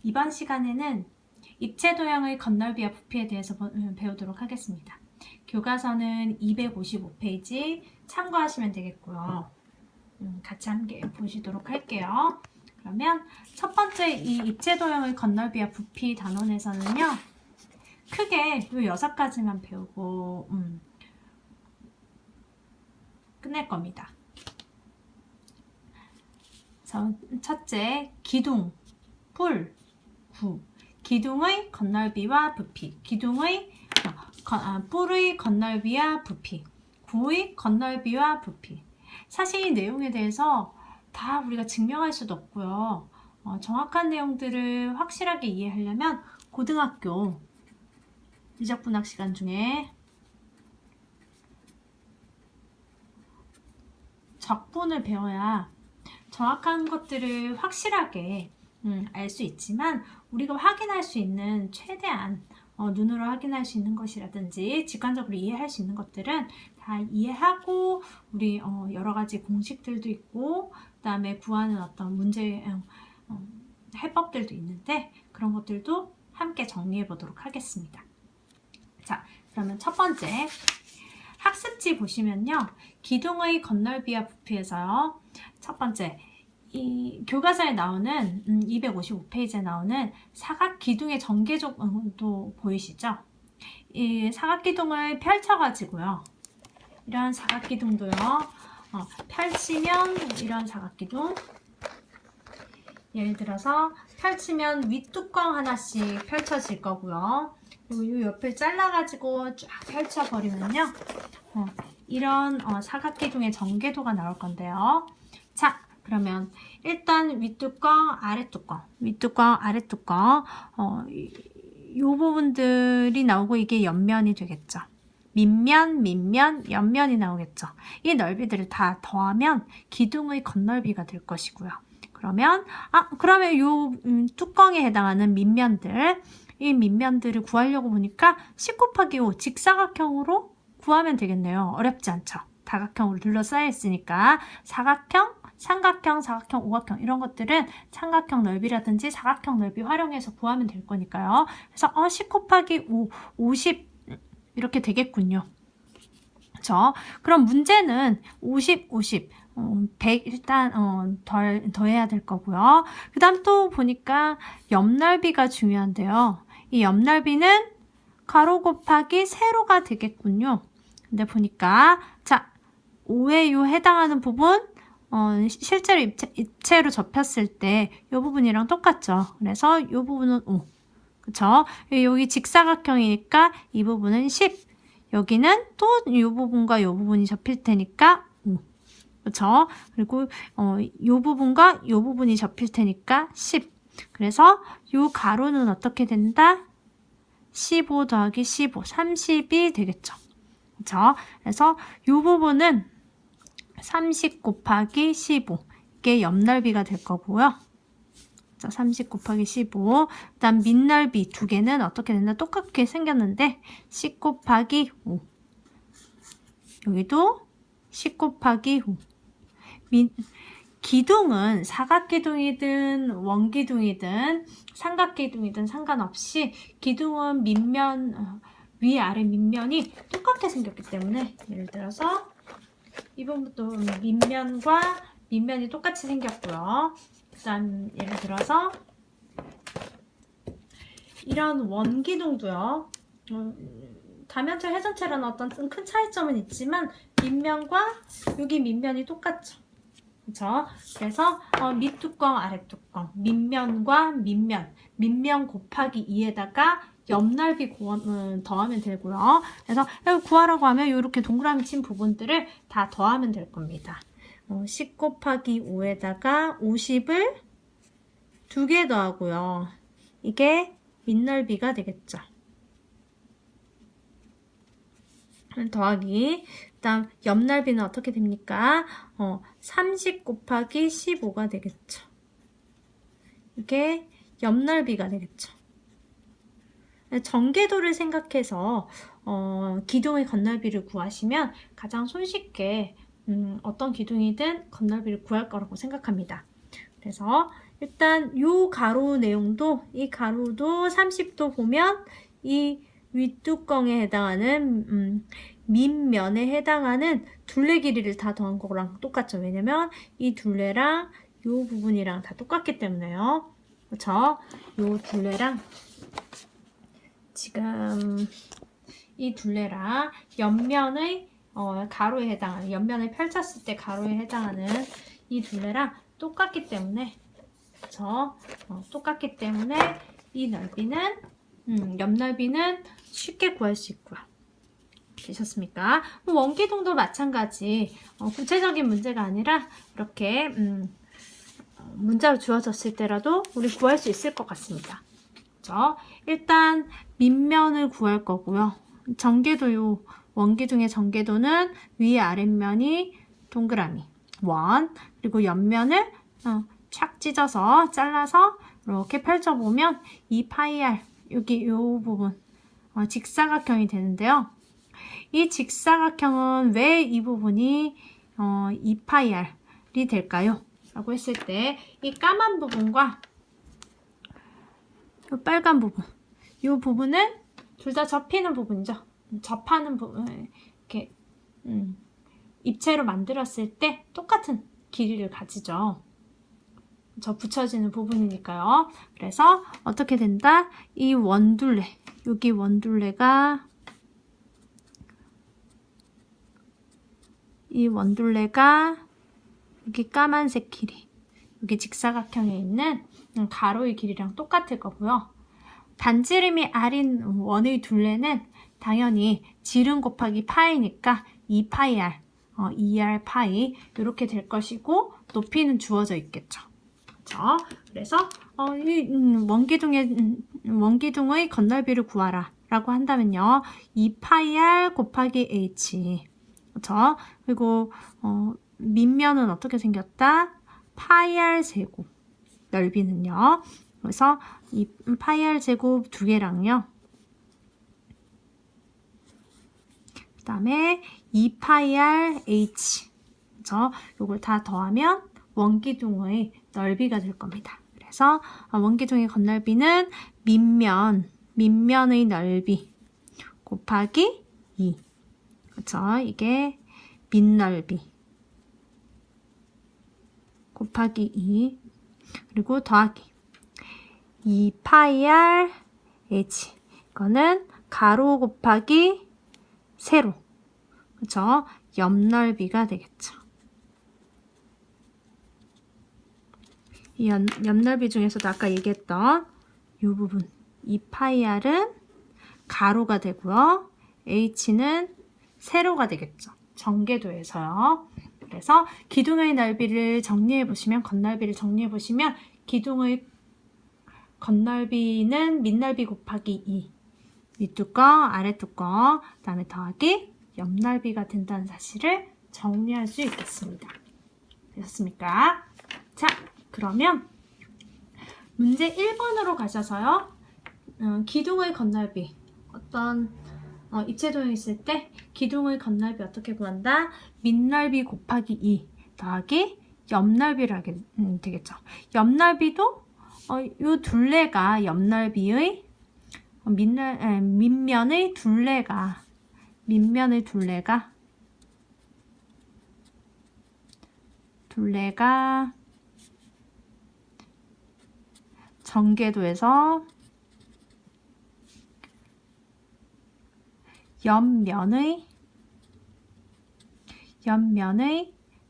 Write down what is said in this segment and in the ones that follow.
이번 시간에는 입체 도형의 건널비와 부피에 대해서 배우도록 하겠습니다. 교과서는 255페이지 참고하시면 되겠고요. 같이 함께 보시도록 할게요. 그러면 첫 번째 이 입체 도형의 건널비와 부피 단원에서는요. 크게 이 6가지만 배우고 끝낼 겁니다. 첫째, 기둥, 뿔, 구. 기둥의 건널비와 부피, 기둥의 뿔의 건널비와 부피, 구의 건널비와 부피. 사실 이 내용에 대해서 다 우리가 증명할 수도 없고요. 정확한 내용들을 확실하게 이해하려면 고등학교 미적분학 시간 중에 적분을 배워야 정확한 것들을 확실하게 알 수 있지만 우리가 확인할 수 있는 최대한 눈으로 확인할 수 있는 것이라든지 직관적으로 이해할 수 있는 것들은 다 이해하고 우리 여러 가지 공식들도 있고 그 다음에 구하는 어떤 문제 해법들도 있는데 그런 것들도 함께 정리해 보도록 하겠습니다. 자, 그러면 첫 번째 학습지 보시면요. 기둥의 건널비와 부피에서요. 첫 번째 이 교과서에 나오는 255페이지에 나오는 사각기둥의 전개조도 보이시죠? 이 사각기둥을 펼쳐가지고요. 이런 사각기둥도요. 펼치면 이런 사각기둥 예를 들어서 펼치면 윗뚜껑 하나씩 펼쳐질 거고요. 그리고 이 옆을 잘라가지고 쫙 펼쳐버리면요. 이런 사각기둥의 전개도가 나올 건데요. 자, 그러면 일단 윗뚜껑, 아랫뚜껑, 윗뚜껑, 아랫뚜껑 이 부분들이 나오고 이게 옆면이 되겠죠. 밑면, 밑면, 옆면이 나오겠죠. 이 넓이들을 다 더하면 기둥의 건널비가 될 것이고요. 그러면 요 뚜껑에 해당하는 밑면들, 이 밑면들을 구하려고 보니까 10 곱하기 5 직사각형으로 구하면 되겠네요. 어렵지 않죠. 다각형으로 둘러싸여 있으니까 사각형, 삼각형, 사각형, 오각형 이런 것들은 삼각형 넓이라든지 사각형 넓이 활용해서 구하면 될 거니까요. 그래서 10 곱하기 5, 50 이렇게 되겠군요. 그렇죠? 그럼 문제는 50, 50, 100 일단 더해야 될 거고요. 그 다음 또 보니까 옆넓이가 중요한데요. 이 옆넓이는 가로 곱하기 세로가 되겠군요. 근데 보니까 자 5에 요 해당하는 부분 실제로 입체로 접혔을 때 이 부분이랑 똑같죠. 그래서 이 부분은 5. 그쵸? 여기 직사각형이니까 이 부분은 10. 여기는 또 이 부분과 이 부분이 접힐 테니까 5. 그쵸? 그리고 이 부분과 이 부분이 접힐 테니까 10. 그래서 이 가로는 어떻게 된다? 15 더하기 15, 30이 되겠죠. 그쵸? 그래서 이 부분은 30 곱하기 15 이게 옆넓이가 될 거고요. 자, 30 곱하기 15 그 다음 밑넓이 두 개는 어떻게 된다? 똑같게 생겼는데 10 곱하기 5 여기도 10 곱하기 5 기둥은 사각기둥이든 원기둥이든 삼각기둥이든 상관없이 기둥은 밑면 위아래 밑면이 똑같게 생겼기 때문에 예를 들어서 이 부분도 밑면과 밑면이 똑같이 생겼고요. 일단 예를 들어서 이런 원기둥도요. 다면체 회전체라는 어떤 큰 차이점은 있지만 밑면과 여기 밑면이 똑같죠. 그렇죠? 그래서 밑뚜껑, 아랫뚜껑, 밑면과 밑면 곱하기 2에다가 옆넓이 더하면 되고요. 그래서 구하라고 하면 이렇게 동그라미 친 부분들을 다 더하면 될 겁니다. 10 곱하기 5에다가 50을 2개 더하고요. 이게 밑넓이가 되겠죠. 더하기 그 다음 옆넓이는 어떻게 됩니까? 30 곱하기 15가 되겠죠. 이게 옆넓이가 되겠죠. 전개도를 생각해서 기둥의 건널비를 구하시면 가장 손쉽게 어떤 기둥이든 건널비를 구할 거라고 생각합니다. 그래서 일단 요 가로 내용도 이 가로도 30도 보면 이 윗뚜껑에 해당하는 밑면에 해당하는 둘레 길이를 다 더한 거랑 똑같죠. 왜냐면 이 둘레랑 요 부분이랑 다 똑같기 때문에요. 그렇죠? 요 둘레랑 지금 이 둘레랑 옆면의 가로에 해당하는 옆면을 펼쳤을 때 가로에 해당하는 이 둘레랑 똑같기 때문에 그렇죠? 똑같기 때문에 이 넓이는 옆 넓이는 쉽게 구할 수 있고요. 되셨습니까? 원기둥도 마찬가지 구체적인 문제가 아니라 이렇게 문자로 주어졌을 때라도 우리 구할 수 있을 것 같습니다. 그렇죠? 일단 밑면을 구할 거고요. 전개도요. 원기둥의 전개도는 위 아랫면이 동그라미 원 그리고 옆면을 착 찢어서 잘라서 이렇게 펼쳐보면 이 파이알 여기 요 부분 직사각형이 되는데요. 이 직사각형은 왜 이 부분이 2파이알이 될까요? 라고 했을 때 이 까만 부분과 이 빨간 부분 이 부분은 둘 다 접히는 부분이죠. 접하는 부분 이렇게 입체로 만들었을 때 똑같은 길이를 가지죠. 저 붙여지는 부분이니까요. 그래서 어떻게 된다? 이 원둘레 여기 원둘레가 여기 까만색 길이 여기 직사각형에 있는 가로의 길이랑 똑같을 거고요. 반지름이 R인 원의 둘레는 당연히 지름 곱하기 파이니까 2파이R 2R 파이 이렇게 될 것이고 높이는 주어져 있겠죠. 그렇죠? 그래서 이 원기둥의 건널비를 구하라 라고 한다면요. 2파이R 곱하기 H 그렇죠? 그리고 밑면은 어떻게 생겼다? 파이R 제곱 넓이는요. 그래서 이 파이R 제곱 두 개랑요. 그 다음에 2파이R H 그렇죠? 요걸 다 더하면 원기둥의 넓이가 될 겁니다. 그래서 원기둥의 건널비는 밑면의 넓이 곱하기 2 그렇죠? 이게 밑넓이 곱하기 2 그리고 더하기 2파이R H 이거는 가로 곱하기 세로 그렇죠? 옆넓이가 되겠죠. 이 옆넓이 중에서도 아까 얘기했던 이 부분 2파이R은 가로가 되고요. H는 세로가 되겠죠. 전개도에서요. 그래서 기둥의 넓이를 정리해 보시면 건넓이를 정리해 보시면 기둥의 건넓이는 밑넓이 곱하기 2 윗뚜껑 아랫뚜껑 그 다음에 더하기 옆넓이가 된다는 사실을 정리할 수 있겠습니다. 되셨습니까? 자 그러면 문제 1번으로 가셔서요. 기둥의 건넓이 어떤 입체 도형이 있을 때 기둥의 건넓이 어떻게 구한다? 밑넓이 곱하기 2 더하기 옆넓이를 하게 되겠죠. 옆넓이도 이 둘레가 옆넓이의 밑면의 둘레가 전개도에서 옆면의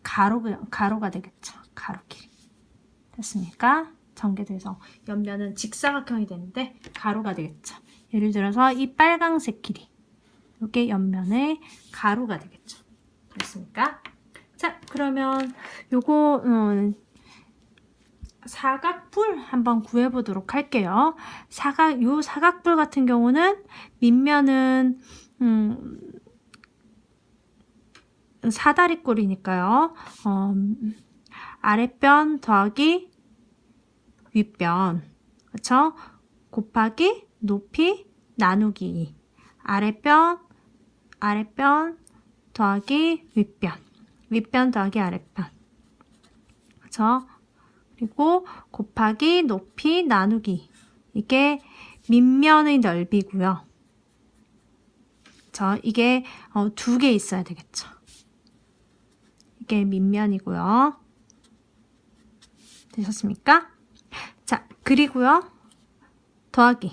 가로가 되겠죠. 가로 길이. 됐습니까? 전개도에서 옆면은 직사각형이 되는데 가로가 되겠죠. 예를 들어서 이 빨강색 길이. 이게 옆면의 가로가 되겠죠. 됐습니까? 자, 그러면 요거 사각뿔 한번 구해보도록 할게요. 요 사각뿔 같은 경우는 밑면은 사다리꼴이니까요. 아랫변 더하기 윗변 그렇죠? 곱하기 높이 나누기 아랫변 더하기 윗변 더하기 아랫변 그렇죠? 그리고 곱하기 높이 나누기. 이게 밑면의 넓이고요. 이게 두 개 있어야 되겠죠. 이게 밑면이고요. 되셨습니까? 자, 그리고요. 더하기.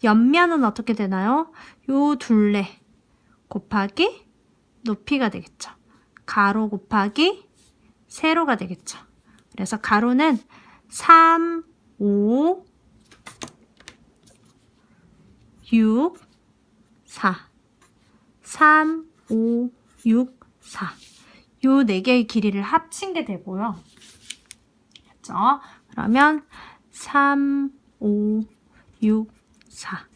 옆면은 어떻게 되나요? 요 둘레 곱하기 높이가 되겠죠. 가로 곱하기 세로가 되겠죠. 그래서 가로는 3, 5, 6, 4. 3, 5, 6, 4. 요 네 개의 길이를 합친 게 되고요. 그렇죠? 그러면 3, 5, 6, 4.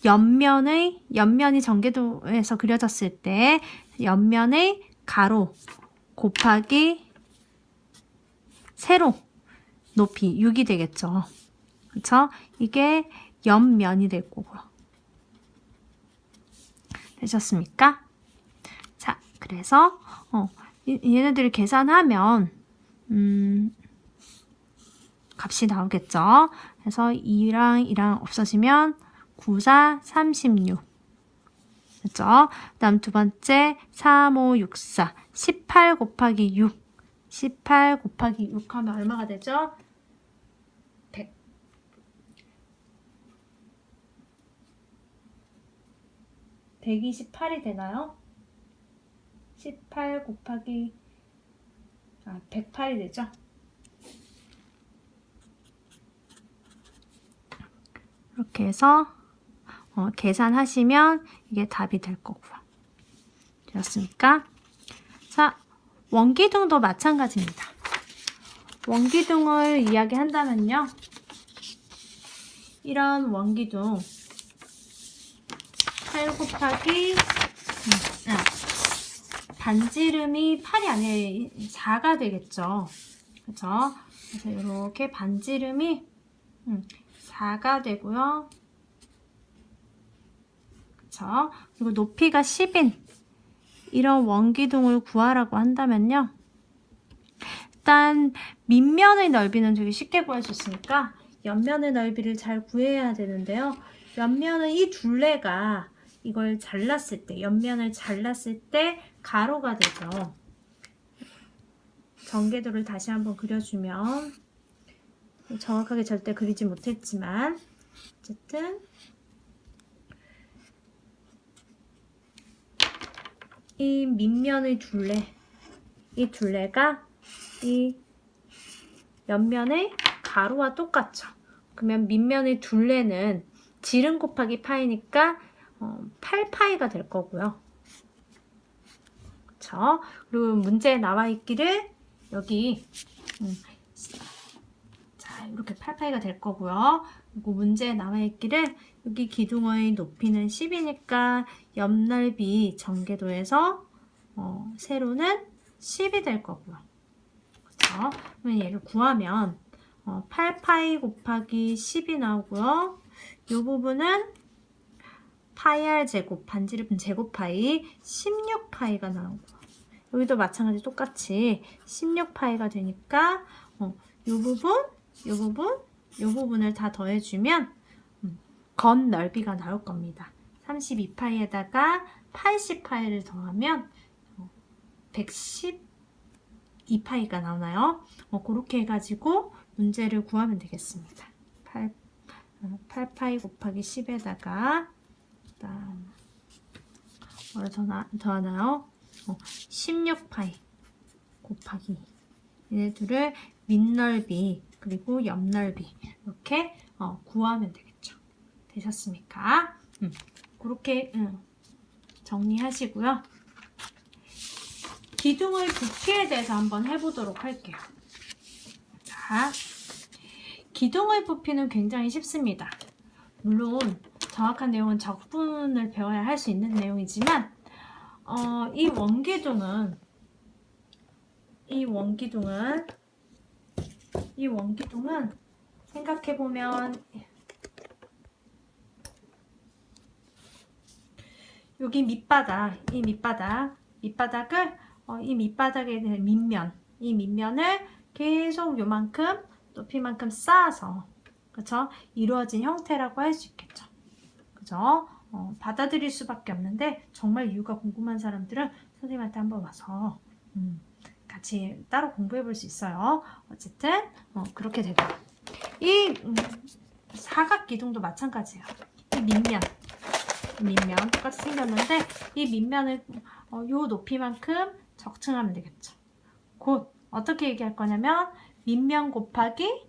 옆면이 전개도에서 그려졌을 때 옆면의 가로 곱하기 세로 높이 6이 되겠죠. 그렇죠? 이게 옆면이 될 거고요. 되셨습니까? 자, 그래서 얘네들을 계산하면 값이 나오겠죠. 그래서 2랑 없어지면 9, 4, 36. 그렇죠? 그 다음 두 번째 3, 5, 6, 4. 18 곱하기 6. 18 곱하기 6 하면 얼마가 되죠? 100. 128이 되나요? 18 곱하기 108이 되죠? 이렇게 해서 계산하시면 이게 답이 될 거고요. 되었습니까? 자, 원기둥도 마찬가지입니다. 원기둥을 이야기한다면요. 이런 원기둥 8 곱하기 반지름이 8이 아니라 4가 되겠죠. 그렇죠? 그래서 이렇게 반지름이 4가 되고요. 그렇죠? 그리고 높이가 10인 이런 원기둥을 구하라고 한다면요. 일단 밑면의 넓이는 되게 쉽게 구할 수 있으니까 옆면의 넓이를 잘 구해야 되는데요. 옆면은 이 둘레가 이걸 잘랐을 때, 옆면을 잘랐을 때 가로가 되죠. 전개도를 다시 한번 그려주면 정확하게 절대 그리지 못했지만 어쨌든 이 밑면의 둘레, 이 둘레가 이 옆면의 가로와 똑같죠. 그러면 밑면의 둘레는 지름 곱하기 파이니까 8파이가 될 거고요. 그렇죠? 그리고 문제에 나와 있기를 여기 자, 이렇게 8파이가 될 거고요. 그리고 문제에 나와 있기를 여기 기둥의 높이는 10이니까 옆넓이 전개도에서 세로는 10이 될 거고요. 그렇죠? 그러면 얘를 구하면 8파이 곱하기 10이 나오고요. 이 부분은 파이 r 제곱, 반지름 제곱파이 16파이가 나오고 여기도 마찬가지 똑같이 16파이가 되니까 이 부분을 다 더해주면 건 넓이가 나올 겁니다. 32파이에다가 80파이를 더하면 112파이가 나오나요? 그렇게 해가지고 문제를 구하면 되겠습니다. 8파이 곱하기 10에다가 뭐를 더 하나요? 16파이 곱하기 얘네들을 밑넓이 그리고 옆넓이 이렇게 구하면 되겠죠. 되셨습니까? 그렇게 정리하시고요. 기둥의 부피에 대해서 한번 해보도록 할게요. 자, 기둥의 부피는 굉장히 쉽습니다. 물론 정확한 내용은 적분을 배워야 할 수 있는 내용이지만 이 원기둥은 생각해보면 여기 밑바닥을 이 밑바닥에 대한 밑면을 계속 요만큼 높이만큼 쌓아서 그쵸? 이루어진 형태라고 할 수 있겠죠. 그죠? 받아들일 수밖에 없는데 정말 이유가 궁금한 사람들은 선생님한테 한번 와서 같이 따로 공부해 볼 수 있어요. 어쨌든 그렇게 되고 이 사각기둥도 마찬가지예요. 이 밑면 똑같이 생겼는데 이 밑면을 요 높이만큼 적층하면 되겠죠. 곧 어떻게 얘기할 거냐면 밑면 곱하기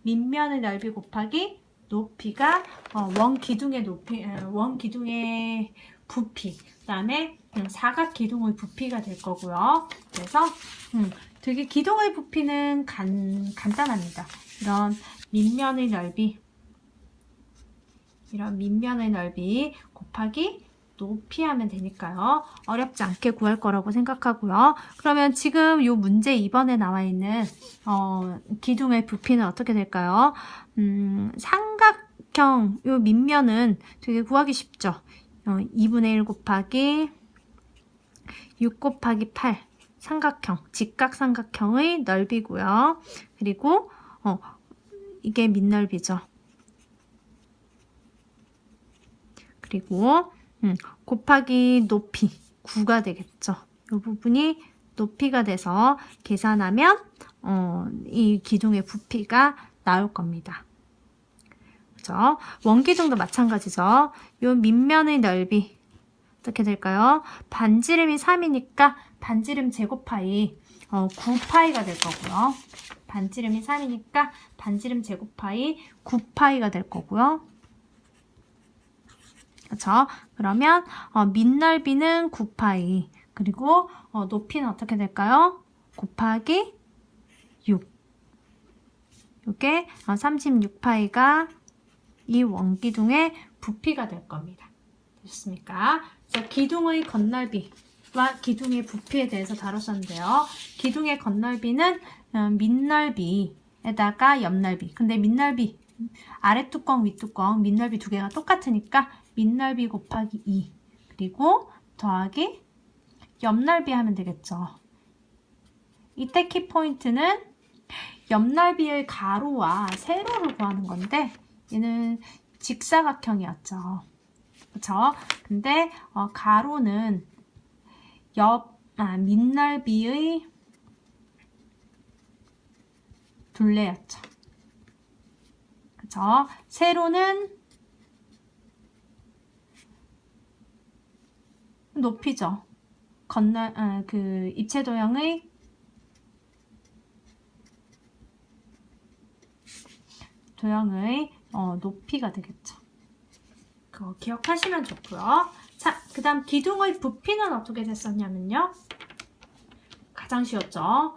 밑면의 넓이 곱하기 높이가 원기둥의 높이, 원기둥의 부피, 그 다음에 사각기둥의 부피가 될 거고요. 그래서 되게 기둥의 부피는 간단합니다. 이런 밑면의 넓이 곱하기 높이 하면 되니까요. 어렵지 않게 구할 거라고 생각하고요. 그러면 지금 이 문제 2번에 나와 있는 기둥의 부피는 어떻게 될까요? 삼각형 이 밑면은 되게 구하기 쉽죠. 2분의 1 곱하기 6 곱하기 8 삼각형, 직각삼각형의 넓이고요. 그리고 이게 밑넓이죠. 그리고 곱하기 높이 9가 되겠죠. 이 부분이 높이가 돼서 계산하면 이 기둥의 부피가 나올 겁니다. 그죠? 원기둥도 마찬가지죠. 이 밑면의 넓이 어떻게 될까요? 반지름이 3이니까 반지름 제곱파이 9파이가 될 거고요. 반지름이 3이니까 반지름 제곱파이 9파이가 될 거고요. 그렇죠? 그러면 밑넓이는 9파이 그리고 높이는 어떻게 될까요? 곱하기 6 이게 36파이가 이 원기둥의 부피가 될 겁니다. 되셨습니까? 그래서 기둥의 건넓이와 기둥의 부피에 대해서 다뤘었는데요. 기둥의 건넓이는 밑넓이에다가 옆넓이. 근데 밑넓이 아랫뚜껑 윗뚜껑 밑넓이 두 개가 똑같으니까 밑넓이 곱하기 2 그리고 더하기 옆넓이 하면 되겠죠. 이때 키포인트는 옆넓이의 가로와 세로를 구하는 건데 얘는 직사각형이었죠. 그쵸? 근데 가로는 밑넓이의 둘레였죠. 그쵸? 세로는 높이죠. 그 입체 도형의 높이가 되겠죠. 그거 기억하시면 좋고요. 자, 그 다음 기둥의 부피는 어떻게 됐었냐면요. 가장 쉬웠죠.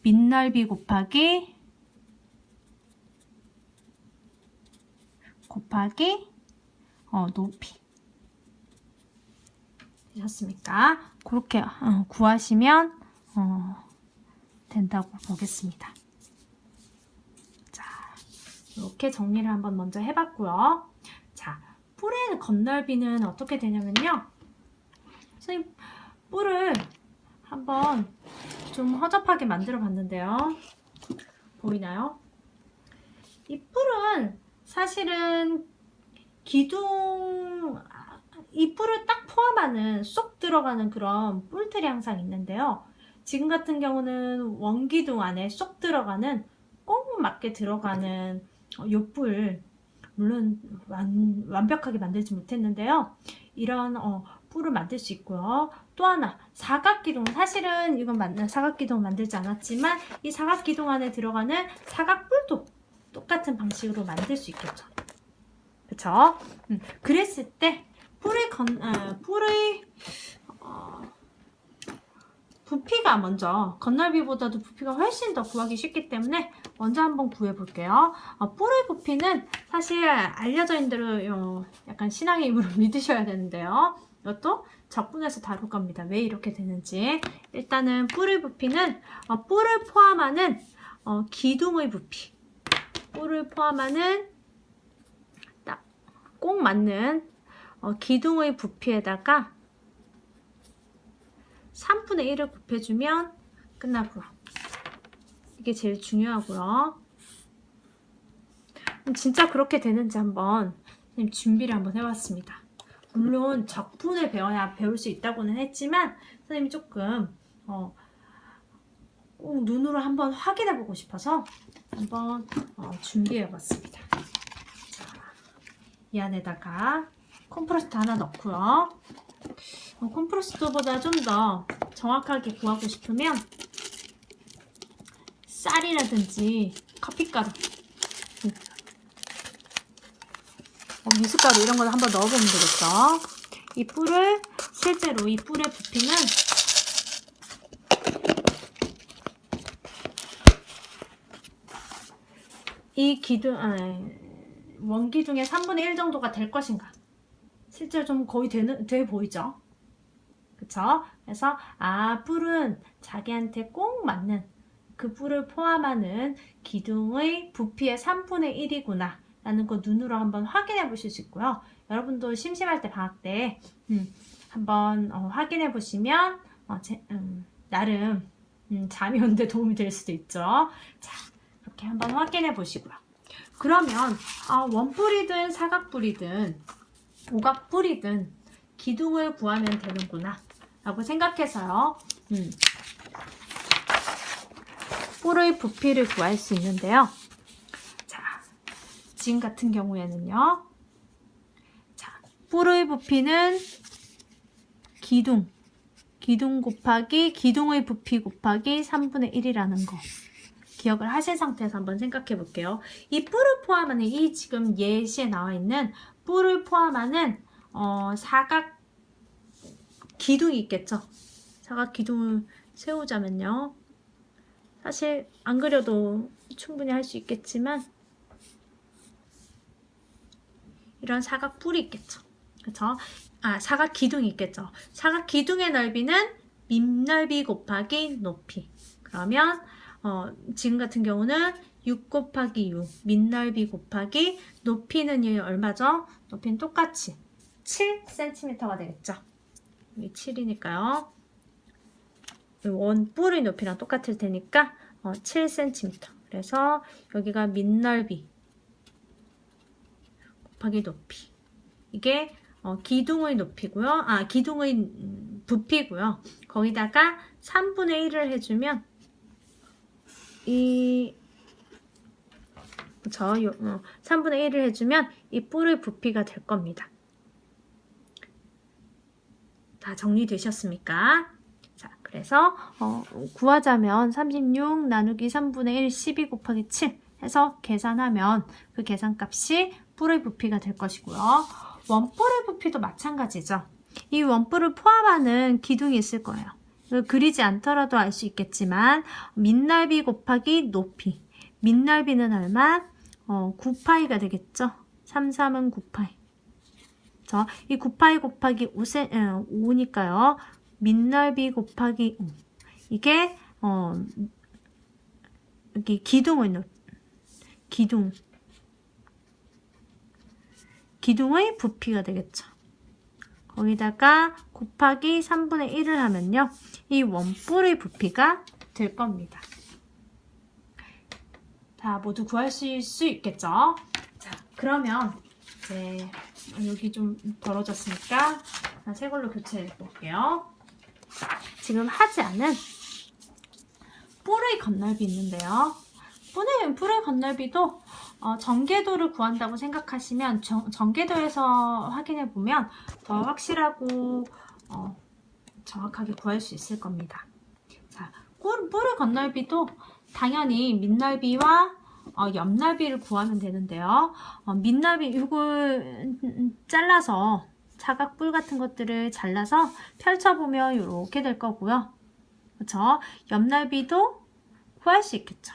밑넓이 곱하기 높이. 되셨습니까? 그렇게 구하시면 된다고 보겠습니다. 자, 이렇게 정리를 한번 먼저 해봤고요. 자, 뿔의 건넓이는 어떻게 되냐면요. 선생님, 뿔을 한번 좀 허접하게 만들어 봤는데요. 보이나요? 이 뿔은 사실은 이 뿔을 딱 포함하는 쏙 들어가는 그런 뿔들이 항상 있는데요. 지금 같은 경우는 원기둥 안에 쏙 들어가는 꼭 맞게 들어가는 요 뿔 물론 완벽하게 만들지 못했는데요. 이런 뿔을 만들 수 있고요. 또 하나 사각기둥, 사실은 이건 사각기둥 만들지 않았지만 이 사각기둥 안에 들어가는 사각뿔도 똑같은 방식으로 만들 수 있겠죠. 그쵸? 그랬을 때 뿔의 부피가 먼저 건넓이보다도 부피가 훨씬 더 구하기 쉽기 때문에 먼저 한번 구해볼게요. 뿔의 부피는 사실 알려져 있는 대로 약간 신앙의 힘으로 믿으셔야 되는데요. 이것도 적분해서 다룰 겁니다. 왜 이렇게 되는지. 일단은 뿔의 부피는 뿔을 포함하는 기둥의 부피, 뿔을 포함하는 딱 꼭 맞는 기둥의 부피에다가 3분의 1을 곱해주면 끝나고요. 이게 제일 중요하고요. 진짜 그렇게 되는지 한번 준비를 한번 해봤습니다. 물론 적분을 배워야 배울 수 있다고는 했지만 선생님이 조금 꼭 눈으로 한번 확인해 보고 싶어서 한번 준비해 봤습니다. 이 안에다가 콤프로스트 하나 넣고요. 콤프로스트보다 좀 더 정확하게 구하고 싶으면 쌀이라든지 커피가루, 미숫가루 이런 걸 한번 넣어보면 되겠죠. 이 뿔을 실제로 이 뿔의 부피는 이 원기둥의 3분의 1 정도가 될 것인가? 실제로 좀 거의 돼 보이죠? 그쵸? 그래서 뿔은 자기한테 꼭 맞는 그 뿔을 포함하는 기둥의 부피의 3분의 1이구나 라는 거 눈으로 한번 확인해 보실 수 있고요. 여러분도 심심할 때 방학 때 한번 확인해 보시면 나름 잠이 오는데 도움이 될 수도 있죠. 자, 이렇게 한번 확인해 보시고요. 그러면 원뿔이든 사각뿔이든 오각뿔이든 기둥을 구하면 되는구나 라고 생각해서요. 뿔의 부피를 구할 수 있는데요. 자, 지금 같은 경우에는요. 자, 뿔의 부피는 기둥 곱하기 기둥의 부피 곱하기 3분의 1이라는 거 기억을 하신 상태에서 한번 생각해 볼게요. 이 뿔을 포함하는 이 지금 예시에 나와 있는 뿔을 포함하는 사각 기둥이 있겠죠. 사각 기둥을 세우자면요. 사실 안 그려도 충분히 할 수 있겠지만 이런 사각 뿔이 있겠죠. 그쵸? 사각 기둥이 있겠죠. 사각 기둥의 넓이는 밑넓이 곱하기 높이. 그러면 지금 같은 경우는 6 곱하기 6 밑넓이 곱하기 높이는 얼마죠? 높이는 똑같이 7cm가 되겠죠. 여기 7이니까요. 원 뿔의 높이랑 똑같을 테니까 7cm. 그래서 여기가 밑넓이 곱하기 높이. 이게 기둥의 높이고요. 기둥의 부피고요. 거기다가 3분의 1을 해주면 그쵸? 3분의 1을 해주면 이 뿔의 부피가 될 겁니다. 다 정리되셨습니까? 자, 그래서 구하자면 36 나누기 3분의 1 12 곱하기 7 해서 계산하면 그 계산값이 뿔의 부피가 될 것이고요. 원뿔의 부피도 마찬가지죠. 이 원뿔을 포함하는 기둥이 있을 거예요. 그리지 않더라도 알 수 있겠지만 밑넓이 곱하기 높이. 밑넓이는 얼마? 9파이가 되겠죠. 3, 3은 9파이. 이 9파이 곱하기 5니까요. 밑넓이 곱하기 5. 이게 여기 기둥의 부피가 되겠죠. 거기다가 곱하기 3분의 1을 하면요. 이 원뿔의 부피가 될 겁니다. 자, 모두 구할 수 있겠죠? 자, 그러면 이제 여기 좀 벌어졌으니까 새 걸로 교체해 볼게요. 지금 하지 않은 뿔의 건널비 있는데요. 뿔의 건널비도 전개도를 구한다고 생각하시면 전개도에서 확인해 보면 더 확실하고 정확하게 구할 수 있을 겁니다. 자, 뿔의 건널비도 당연히 밑넓이와 옆넓이를 구하면 되는데요. 밑넓이 이걸 잘라서 사각뿔 같은 것들을 잘라서 펼쳐보면 이렇게 될 거고요. 그렇죠? 옆넓이도 구할 수 있겠죠.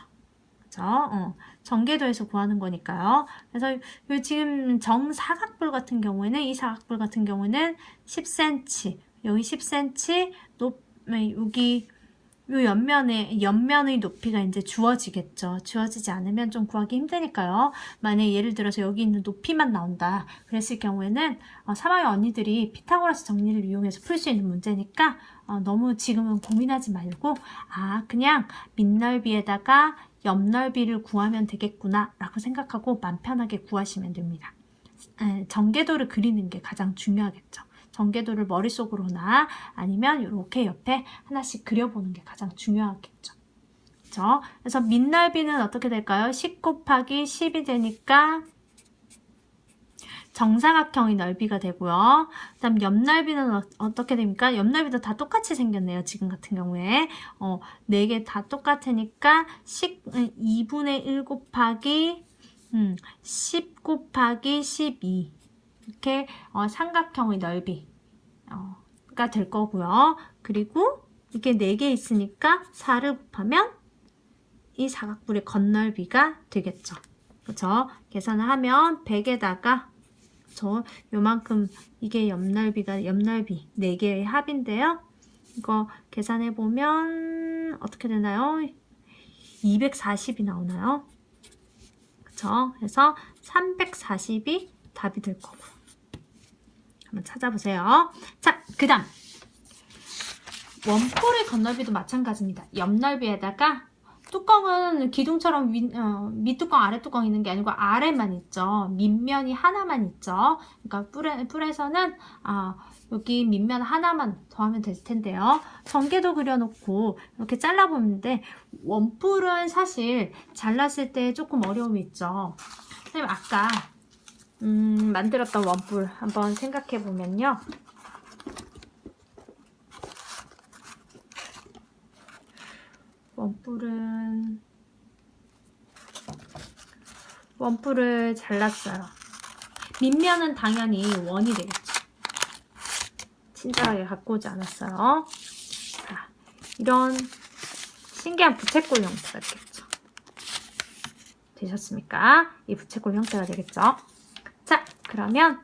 그렇죠? 전개도에서 구하는 거니까요. 그래서 지금 정사각뿔 같은 경우에는 이 사각뿔 같은 경우는 10cm, 여기 10cm, 여기 요 옆면의 높이가 이제 주어지겠죠. 주어지지 않으면 좀 구하기 힘드니까요. 만약에 예를 들어서 여기 있는 높이만 나온다. 그랬을 경우에는 3학년 언니들이 피타고라스 정리를 이용해서 풀 수 있는 문제니까 너무 지금은 고민하지 말고 그냥 밑넓이에다가 옆넓이를 구하면 되겠구나 라고 생각하고 마음 편하게 구하시면 됩니다. 전개도를 그리는 게 가장 중요하겠죠. 전개도를 머릿속으로나 아니면 이렇게 옆에 하나씩 그려보는 게 가장 중요하겠죠. 그렇죠? 그래서 밑넓이는 어떻게 될까요? 10 곱하기 10이 되니까 정사각형의 넓이가 되고요. 그 다음 옆넓이는 어떻게 됩니까? 옆넓이도 다 똑같이 생겼네요. 지금 같은 경우에 4개 다 똑같으니까 2분의 1 곱하기 10 곱하기 12 이렇게 삼각형의 넓이가 될 거고요. 그리고 이렇게 4개 있으니까 4를 곱하면 이 사각뿔의 겉넓이가 되겠죠. 그렇죠? 계산을 하면 100에다가 요만큼 이게 옆넓이 4개의 합인데요. 이거 계산해 보면 어떻게 되나요? 240이 나오나요? 그렇죠? 그래서 340이 답이 될 거고. 한번 찾아보세요. 자, 그 다음 원뿔의 겉넓이도 마찬가지입니다. 옆넓이에다가 뚜껑은 기둥처럼 밑뚜껑 아래뚜껑 있는 게 아니고 아래만 있죠. 밑면이 하나만 있죠. 그러니까 뿔에서는 여기 밑면 하나만 더하면 될 텐데요. 전개도 그려놓고 이렇게 잘라보는데 원뿔은 사실 잘랐을 때 조금 어려움이 있죠. 선생님 아까 만들었던 원뿔 한번 생각해 보면요. 원뿔을 잘랐어요. 밑면은 당연히 원이 되겠죠. 친절하게 갖고 오지 않았어요. 자, 이런 신기한 부채꼴 형태가 되겠죠. 되셨습니까? 이 부채꼴 형태가 되겠죠. 자, 그러면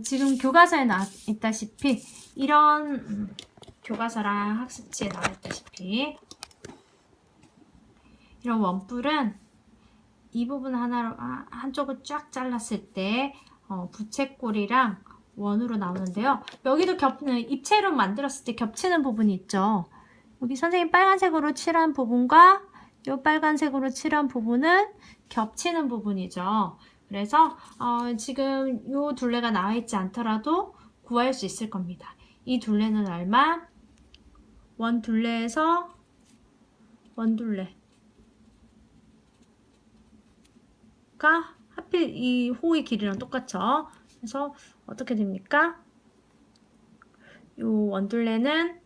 지금 교과서에 나와 있다시피 이런 교과서랑 학습지에 나와 있다시피 이런 원뿔은 이 부분 하나로 한쪽을 쫙 잘랐을 때 부채꼴이랑 원으로 나오는데요. 여기도 입체로 만들었을 때 겹치는 부분이 있죠. 여기 선생님 빨간색으로 칠한 부분과 이 빨간색으로 칠한 부분은 겹치는 부분이죠. 그래서 지금 이 둘레가 나와 있지 않더라도 구할 수 있을 겁니다. 이 둘레는 얼마? 원 둘레에서 원 둘레가 하필 이 호의 길이랑 똑같죠. 그래서 어떻게 됩니까? 이 원둘레는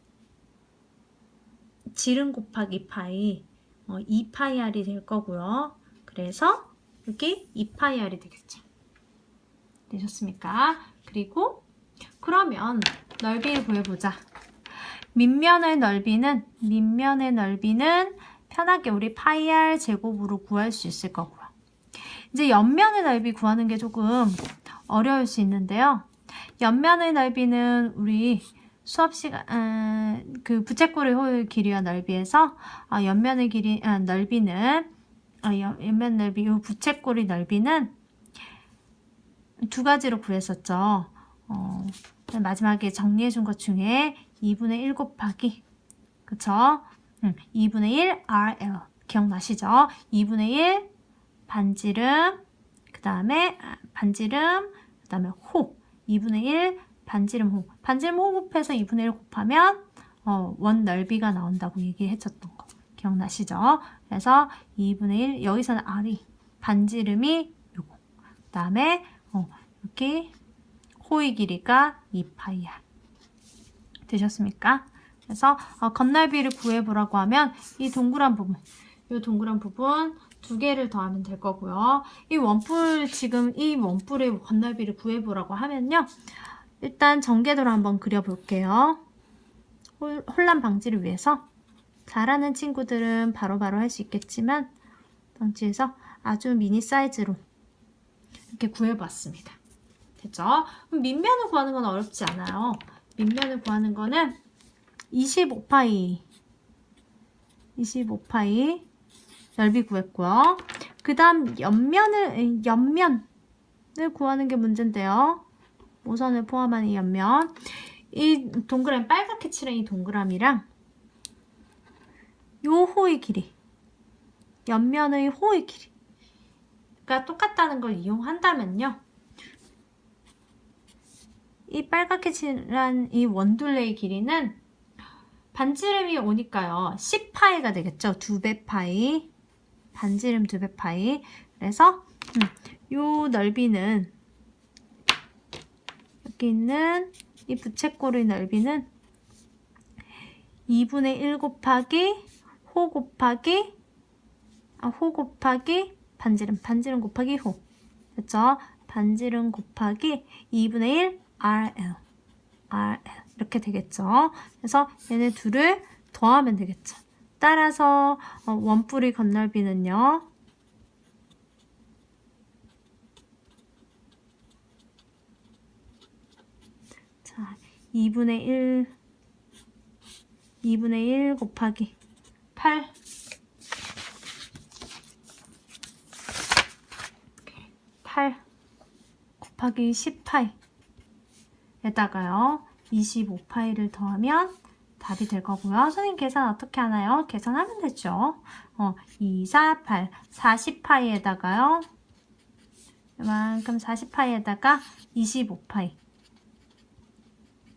지름 곱하기 파이 2파이r이 될 거고요. 그래서 여기 2파이r이 되겠죠. 되셨습니까? 그리고 그러면 넓이를 구해보자. 밑면의 넓이는 편하게 우리 파이r 제곱으로 구할 수 있을 거고요. 이제 옆면의 넓이 구하는 게 조금 어려울 수 있는데요. 옆면의 넓이는 우리 수업 시간 그 부채꼴의 호의 길이와 넓이에서 옆면의 넓이는 옆면 넓이 이 부채꼴의 넓이는 두 가지로 구했었죠. 마지막에 정리해 준 것 중에 2분의 1 곱하기 그쵸? 2분의 1 RL 기억나시죠? 2분의 1 반지름 그 다음에 호 2분의 1 반지름 호 곱해서 2분의 1 곱하면 원 넓이가 나온다고 얘기했었던 거 기억나시죠? 그래서 2분의 1 여기서는 R이 반지름이 요거 그 다음에 여기 호의 길이가 2파이r 되셨습니까? 그래서 겉넓이를 구해보라고 하면 이 동그란 부분 두 개를 더하면 될 거고요. 이 원뿔의 겉넓이를 구해보라고 하면요. 일단 전개도를 한번 그려볼게요. 혼란 방지를 위해서 잘하는 친구들은 바로바로 할 수 있겠지만 방지해서 아주 미니 사이즈로 이렇게 구해봤습니다. 됐죠? 그럼 밑면을 구하는 건 어렵지 않아요. 밑면을 구하는 거는 25파이 25파이 넓이 구했고요. 그 다음 옆면을 구하는 게 문제인데요. 모선을 포함한 이 옆면. 이 동그라미, 빨갛게 칠한 이 동그라미랑 요 호의 길이, 옆면의 호의 길이가 똑같다는 걸 이용한다면요. 이 빨갛게 칠한 이 원둘레의 길이는 반지름이 오니까요. 10파이가 되겠죠. 2배 파이. 반지름 2배 파이. 그래서 요 넓이는, 여기 있는 이 부채꼴의 넓이는 2분의 1 곱하기 호 곱하기 반지름 곱하기 호. 그렇죠? 반지름 곱하기 2분의 1 RL 이렇게 되겠죠. 그래서 얘네 둘을 더하면 되겠죠. 따라서 원뿔의 건널비는요. 자, 2분의 1 곱하기 8 곱하기 10파이 에다가요 25파이를 더하면 답이 될 거고요. 선생님 계산 어떻게 하나요? 계산하면 되죠. 2, 4, 8 40파이에다가요 이만큼 40파이에다가 25파이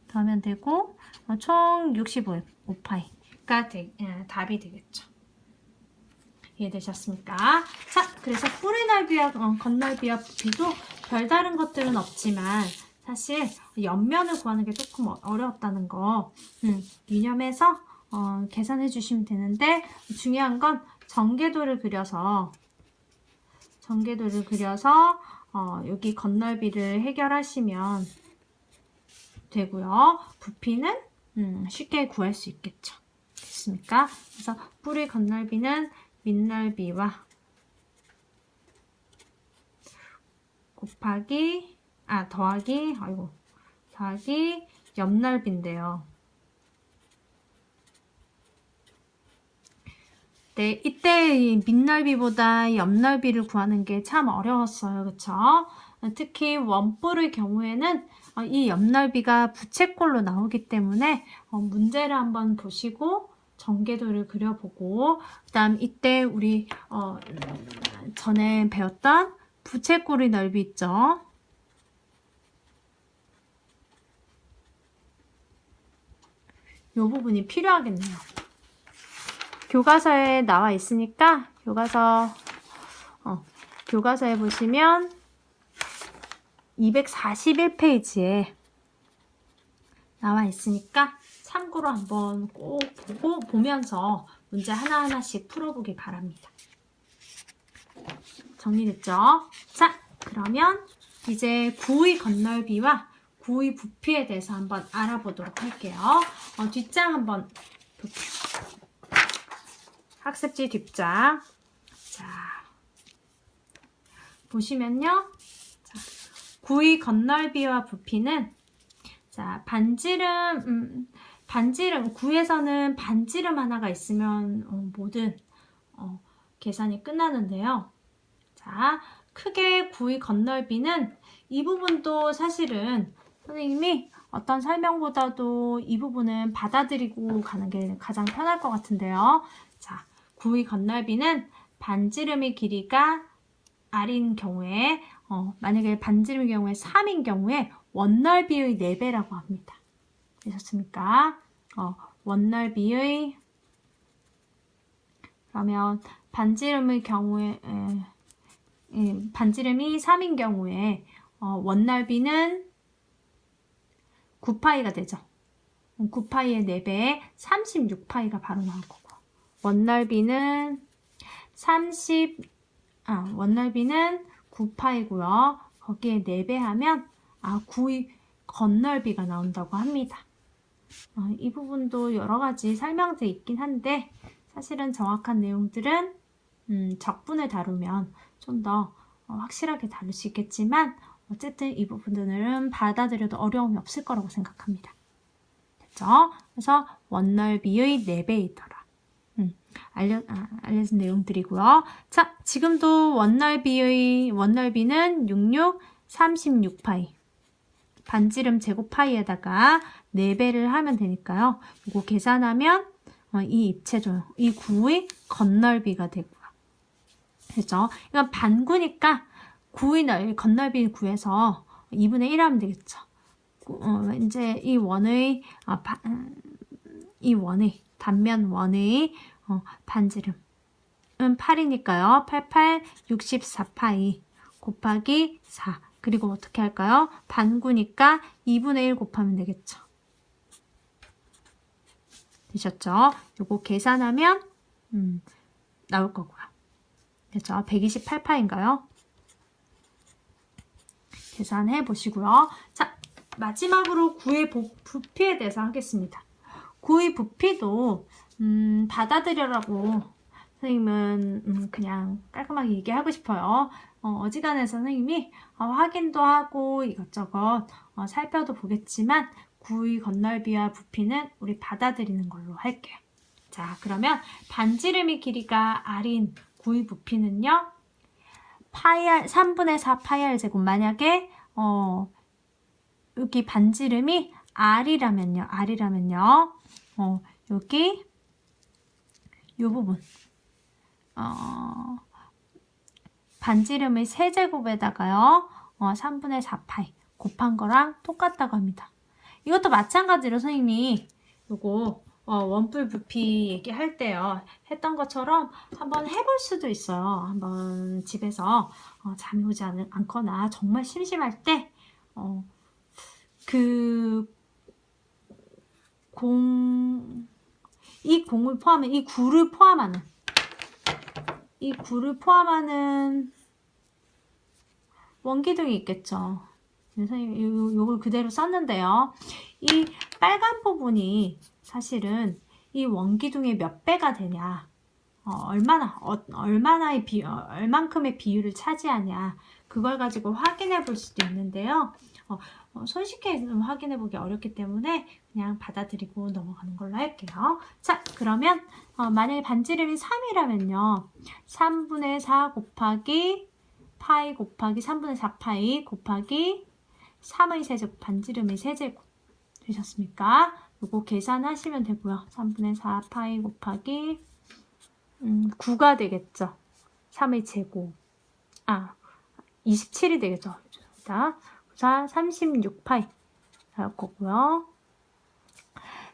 더하면 되고 총 65파이가 답이 되겠죠. 이해되셨습니까? 자, 그래서 뿌리 넓이와 겉넓이와 부피도 별다른 것들은 없지만 사실 옆면을 구하는 게 조금 어려웠다는 거 유념해서 계산해 주시면 되는데, 중요한 건 전개도를 그려서 여기 겉넓이를 해결하시면 되고요. 부피는 쉽게 구할 수 있겠죠. 됐습니까? 그래서 뿌리 겉넓이는 밑넓이와 더하기 옆넓이인데요. 네, 이때 밑넓이보다 옆넓이를 구하는 게 참 어려웠어요. 그쵸? 특히 원뿔의 경우에는 이 옆넓이가 부채꼴로 나오기 때문에 문제를 한번 보시고 전개도를 그려보고, 그 다음 이때 우리 전에 배웠던 부채꼴의 넓이 있죠? 이 부분이 필요하겠네요. 교과서에 나와 있으니까 교과서에 보시면 241페이지에 나와 있으니까 참고로 한번 꼭 보면서 문제 하나하나씩 풀어보기 바랍니다. 정리됐죠? 자, 그러면 이제 구의 겉넓이와 구의 부피에 대해서 한번 알아보도록 할게요. 뒷장 한번 볼게요. 학습지 뒷장. 자, 보시면요. 자, 구의 겉넓이와 부피는, 자, 반지름, 구에서는 반지름 하나가 있으면 모든 계산이 끝나는데요. 자, 크게 구의 겉넓이는 이 부분도 사실은 선생님이 어떤 설명보다도 이 부분은 받아들이고 가는 게 가장 편할 것 같은데요. 자, 구의 겉넓이는 반지름의 길이가 R인 경우에 만약에 반지름의 경우에 3인 경우에 원넓이의 4배라고 합니다. 되셨습니까? 원넓이의, 그러면 반지름의 경우에 반지름이 3인 경우에 원넓이는 9파이가 되죠. 9파이의 4배에 36파이가 바로 나올 거고, 원넓이는 9파이고요. 거기에 4배 하면 9의 겉넓이가 나온다고 합니다. 이 부분도 여러 가지 설명돼 있긴 한데 사실은 정확한 내용들은 적분을 다루면 좀 더 확실하게 다룰 수 있겠지만, 어쨌든 이 부분들은 받아들여도 어려움이 없을 거라고 생각합니다. 됐죠? 그래서 원넓이의 4배이더라. 알려진 내용들이고요. 자, 지금도 원넓이는 66, 36파이. 반지름 제곱 파이에다가 4배를 하면 되니까요. 이거 계산하면 이 입체도형, 이 구의 건넓이가 되고요. 그죠? 이건 반구니까 건넓이 구해서 2분의 1 하면 되겠죠. 이제 이 원의 단면 원의 반지름은 8이니까요. 88, 64파이 곱하기 4. 그리고 어떻게 할까요? 반구니까 2분의 1 곱하면 되겠죠. 되셨죠? 요거 계산하면 나올 거고요. 그렇죠? 128파인가요? 계산해 보시고요. 자, 마지막으로 구의 부피에 대해서 하겠습니다. 구의 부피도 받아들여라고 선생님은 그냥 깔끔하게 얘기하고 싶어요. 어지간해서 선생님이 확인도 하고 이것저것 살펴도 보겠지만 구의 건넓이와 부피는 우리 받아들이는 걸로 할게요. 자, 그러면 반지름의 길이가 r인 구의 부피는요. 3분의 4 파이r 제곱. 만약에 여기 반지름이 r이라면요. 여기 요 부분 반지름의 세제곱에다가요 3분의 4파이 곱한 거랑 똑같다고 합니다. 이것도 마찬가지로 선생님이 요거 원뿔 부피 얘기할 때요 했던 것처럼 한번 해볼 수도 있어요. 한번 집에서 잠이 오지 않거나 정말 심심할 때 이 공을 포함한 이 구를 포함하는 원기둥이 있겠죠. 선생님 요걸 그대로 썼는데요. 이 빨간 부분이 사실은 이 원기둥의 몇 배가 되냐, 얼만큼의 비율을 차지하냐, 그걸 가지고 확인해 볼 수도 있는데요. 손쉽게 확인해 보기 어렵기 때문에 그냥 받아들이고 넘어가는 걸로 할게요. 자, 그러면 만약에 반지름이 3이라면요. 3분의 4 곱하기 파이 곱하기 3분의 4 파이 곱하기 3의 세제곱, 반지름의 세제곱 되셨습니까? 요거 계산하시면 되고요. 3분의 4 파이 곱하기 9가 되겠죠. 3의 제곱 27이 되겠죠. 자, 36파이 나올 거고요.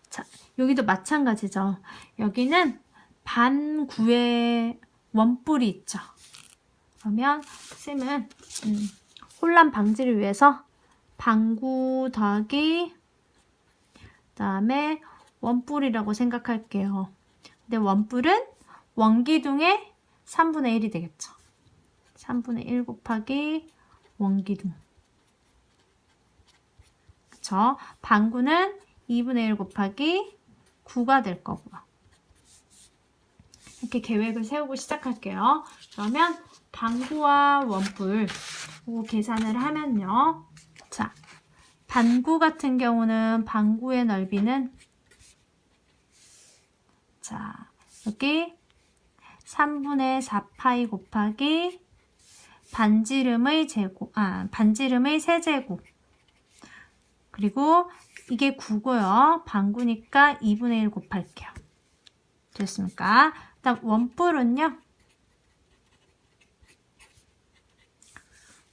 자, 여기도 마찬가지죠. 여기는 반구의 원뿔이 있죠. 그러면 쌤은 혼란 방지를 위해서 반구 더하기 그다음에 원뿔이라고 생각할게요. 근데 원뿔은 원기둥의 3분의 1이 되겠죠. 3분의 1 곱하기 원기둥. 그쵸? 반구는 2분의 1 곱하기 9가 될 거고요. 이렇게 계획을 세우고 시작할게요. 그러면 반구와 원뿔 계산을 하면요. 자, 반구 같은 경우는 반구의 넓이는 자, 여기 3분의 4파이 곱하기 반지름의 세제곱. 그리고 이게 9고요. 반구니까 2분의 1 곱할게요. 됐습니까? 그다음 원뿔은요.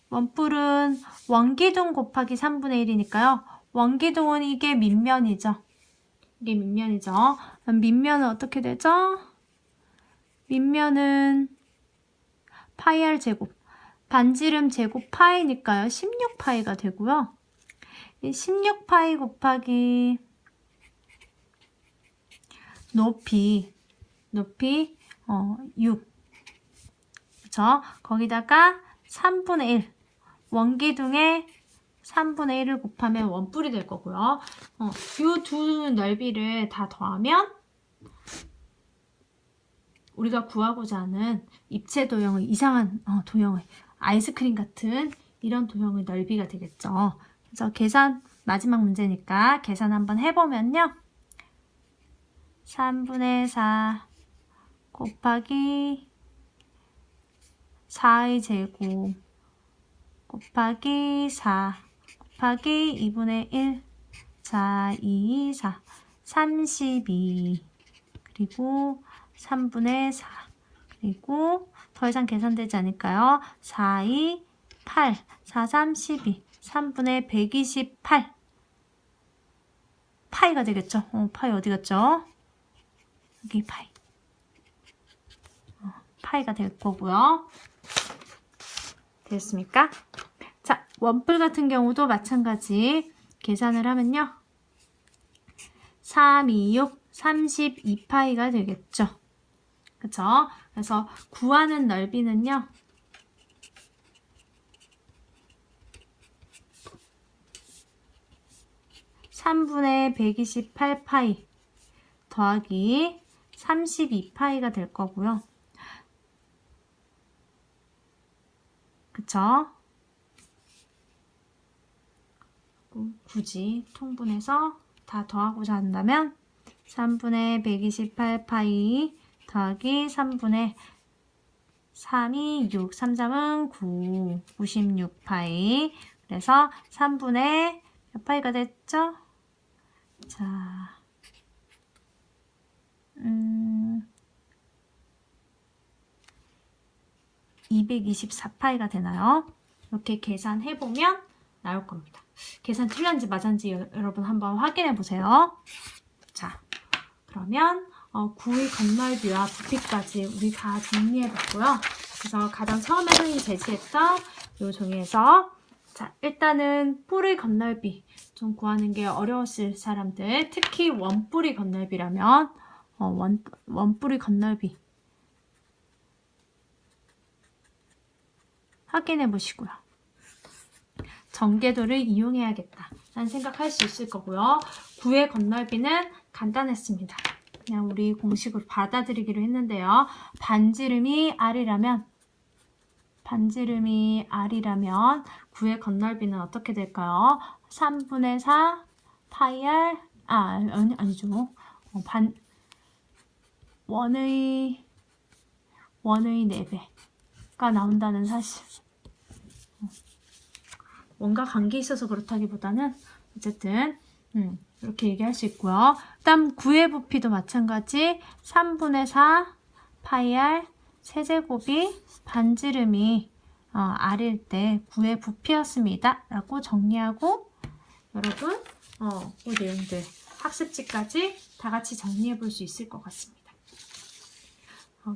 원뿔은 원기둥 곱하기 3분의 1이니까요. 원기둥은 이게 밑면이죠. 밑면은 어떻게 되죠? 밑면은 파이r 제곱. 반지름 제곱 파이니까요. 16파이가 되고요. 16파이 곱하기 높이 6. 그쵸? 거기다가 3분의 1. 원기둥에 3분의 1을 곱하면 원뿔이 될 거고요. 이 두 넓이를 다 더하면 우리가 구하고자 하는 입체 도형의 이상한 도형의 아이스크림 같은 이런 도형의 넓이가 되겠죠. 그래서 계산 마지막 문제니까 계산 한번 해보면요. 3분의 4 곱하기 4의 제곱 곱하기 4 곱하기 2분의 1 4, 2, 4 32 그리고 3분의 4 그리고 더 이상 계산되지 않을까요? 4, 2, 8 4, 3, 12 3분의 128 파이가 되겠죠? 파이 어디 갔죠? 여기 파이 파이가 될 거고요. 됐습니까? 자, 원뿔 같은 경우도 마찬가지 계산을 하면요. 3, 2, 6, 32파이가 되겠죠. 그쵸? 그래서 구하는 넓이는요. 3분의 128파이 더하기 32파이가 될 거고요. 그쵸? 굳이 통분해서 다 더하고자 한다면 3분의 128파이 더하기 3분의 3이 6, 3, 3은 9, 96파이 그래서 3분의 몇 파이가 됐죠? 자, 224파이가 되나요? 이렇게 계산해보면 나올 겁니다. 계산 틀렸는지 맞았는지 여러분 한번 확인해 보세요. 자, 그러면 9의 건널비와 부피까지 우리 다 정리해 봤고요. 그래서 가장 처음에 선생님이 제시했던 이 종이에서 자, 일단은 뿔의 건널비 좀 구하는 게 어려웠을 사람들, 특히 원뿔의 건널비라면 원뿔의 건널비 확인해 보시고요. 전개도를 이용해야겠다 라는 생각할 수 있을 거고요. 9의 건널비는 간단했습니다. 그냥 우리 공식으로 받아들이기로 했는데요. 반지름이 R이라면 9의 건널비는 어떻게 될까요? 3분의 4 파이 R 아니죠. 원의 4배가 나온다는 사실. 뭔가 관계 있어서 그렇다기보다는 어쨌든 이렇게 얘기할 수 있고요. 다음 9의 부피도 마찬가지 3분의 4 파이 R 세제곱이 반지름이 R일 때 9의 부피였습니다. 라고 정리하고 여러분 이 내용들 학습지까지 다 같이 정리해 볼 수 있을 것 같습니다.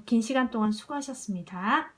긴 시간 동안 수고하셨습니다.